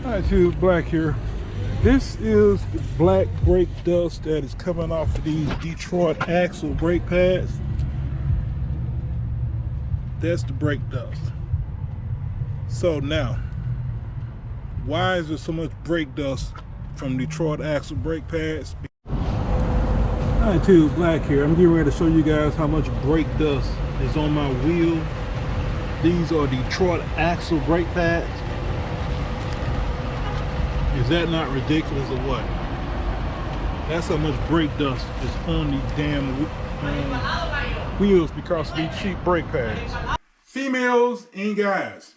Hi, Choose Black here. This is the black brake dust that is coming off of these Detroit axle brake pads. That's the brake dust. So now, why is there so much brake dust from Detroit axle brake pads? Hi, Choose Black here. I'm getting ready to show you guys how much brake dust is on my wheel. These are Detroit axle brake pads. Is that not ridiculous or what? That's how much brake dust is on these damn wheels because of these cheap brake pads. Females and guys,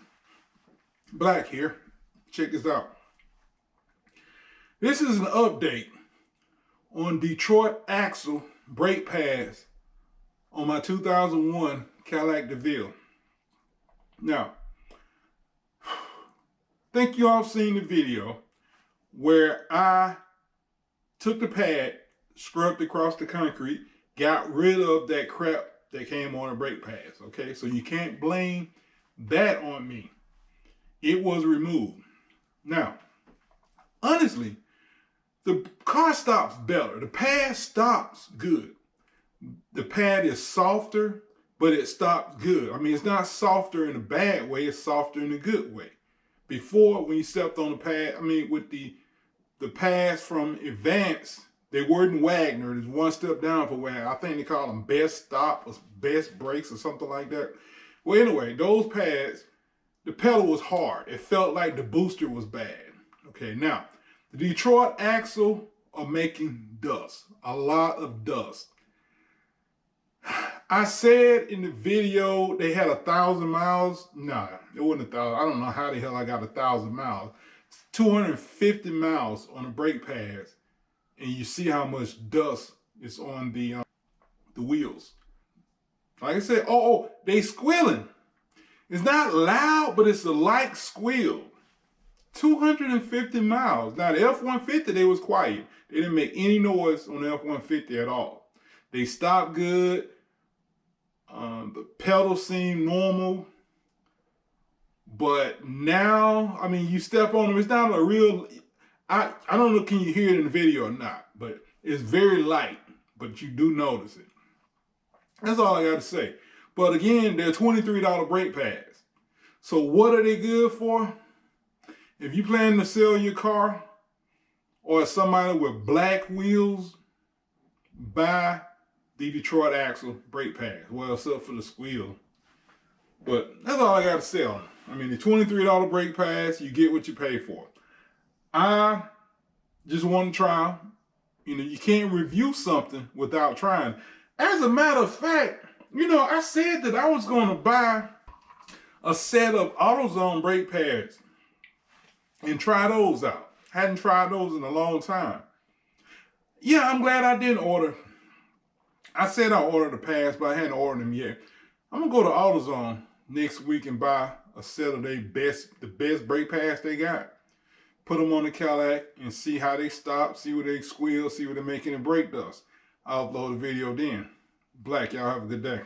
Black here. Check this out. This is an update on Detroit axle brake pads on my 2001 Cadillac DeVille. Now, I think you all seen the video where I took the pad, scrubbed across the concrete, got rid of that crap that came on the brake pads, okay? So you can't blame that on me. It was removed. Now, honestly, the car stops better. The pad stops good. The pad is softer, but it stops good. I mean, it's not softer in a bad way, it's softer in a good way. Before, when you stepped on the pad, I mean, with the pads from Advance, they weren't Wagner. There's one step down for Wagner. I think they call them Best Stop or Best Brakes or something like that. Well, anyway, those pads, the pedal was hard. It felt like the booster was bad. Okay, now, the Detroit axle are making dust, a lot of dust. I said in the video they had 1,000 miles. Nah, it wasn't 1,000. I don't know how the hell I got 1,000 miles. It's 250 miles on the brake pads, and you see how much dust is on the wheels. Like I said, they squealing. It's not loud, but it's a light squeal. 250 miles. Now the F-150, they was quiet. They didn't make any noise on the F-150 at all. They stopped good. The pedals seem normal. But now, I mean, you step on them, it's not a real, I don't know, can you hear it in the video or not, but it's very light, but you do notice it. That's all I got to say. But again, they're $23 brake pads. So what are they good for? If you plan to sell your car or somebody with black wheels, buy the Detroit axle brake pads. Well, except for the squeal. But that's all I got to say on them. I mean, the $23 brake pads, you get what you pay for. I just want to try. You know, you can't review something without trying. As a matter of fact, you know, I said that I was going to buy a set of AutoZone brake pads and try those out. Hadn't tried those in a long time. Yeah, I'm glad I didn't order. I said I ordered the pads, but I hadn't ordered them yet. I'm going to go to AutoZone next week and buy a set of the best brake pads they got. Put them on the Cadillac and see how they stop, see where they squeal, see where they're making the brake dust. I'll upload a video then. Black, y'all have a good day.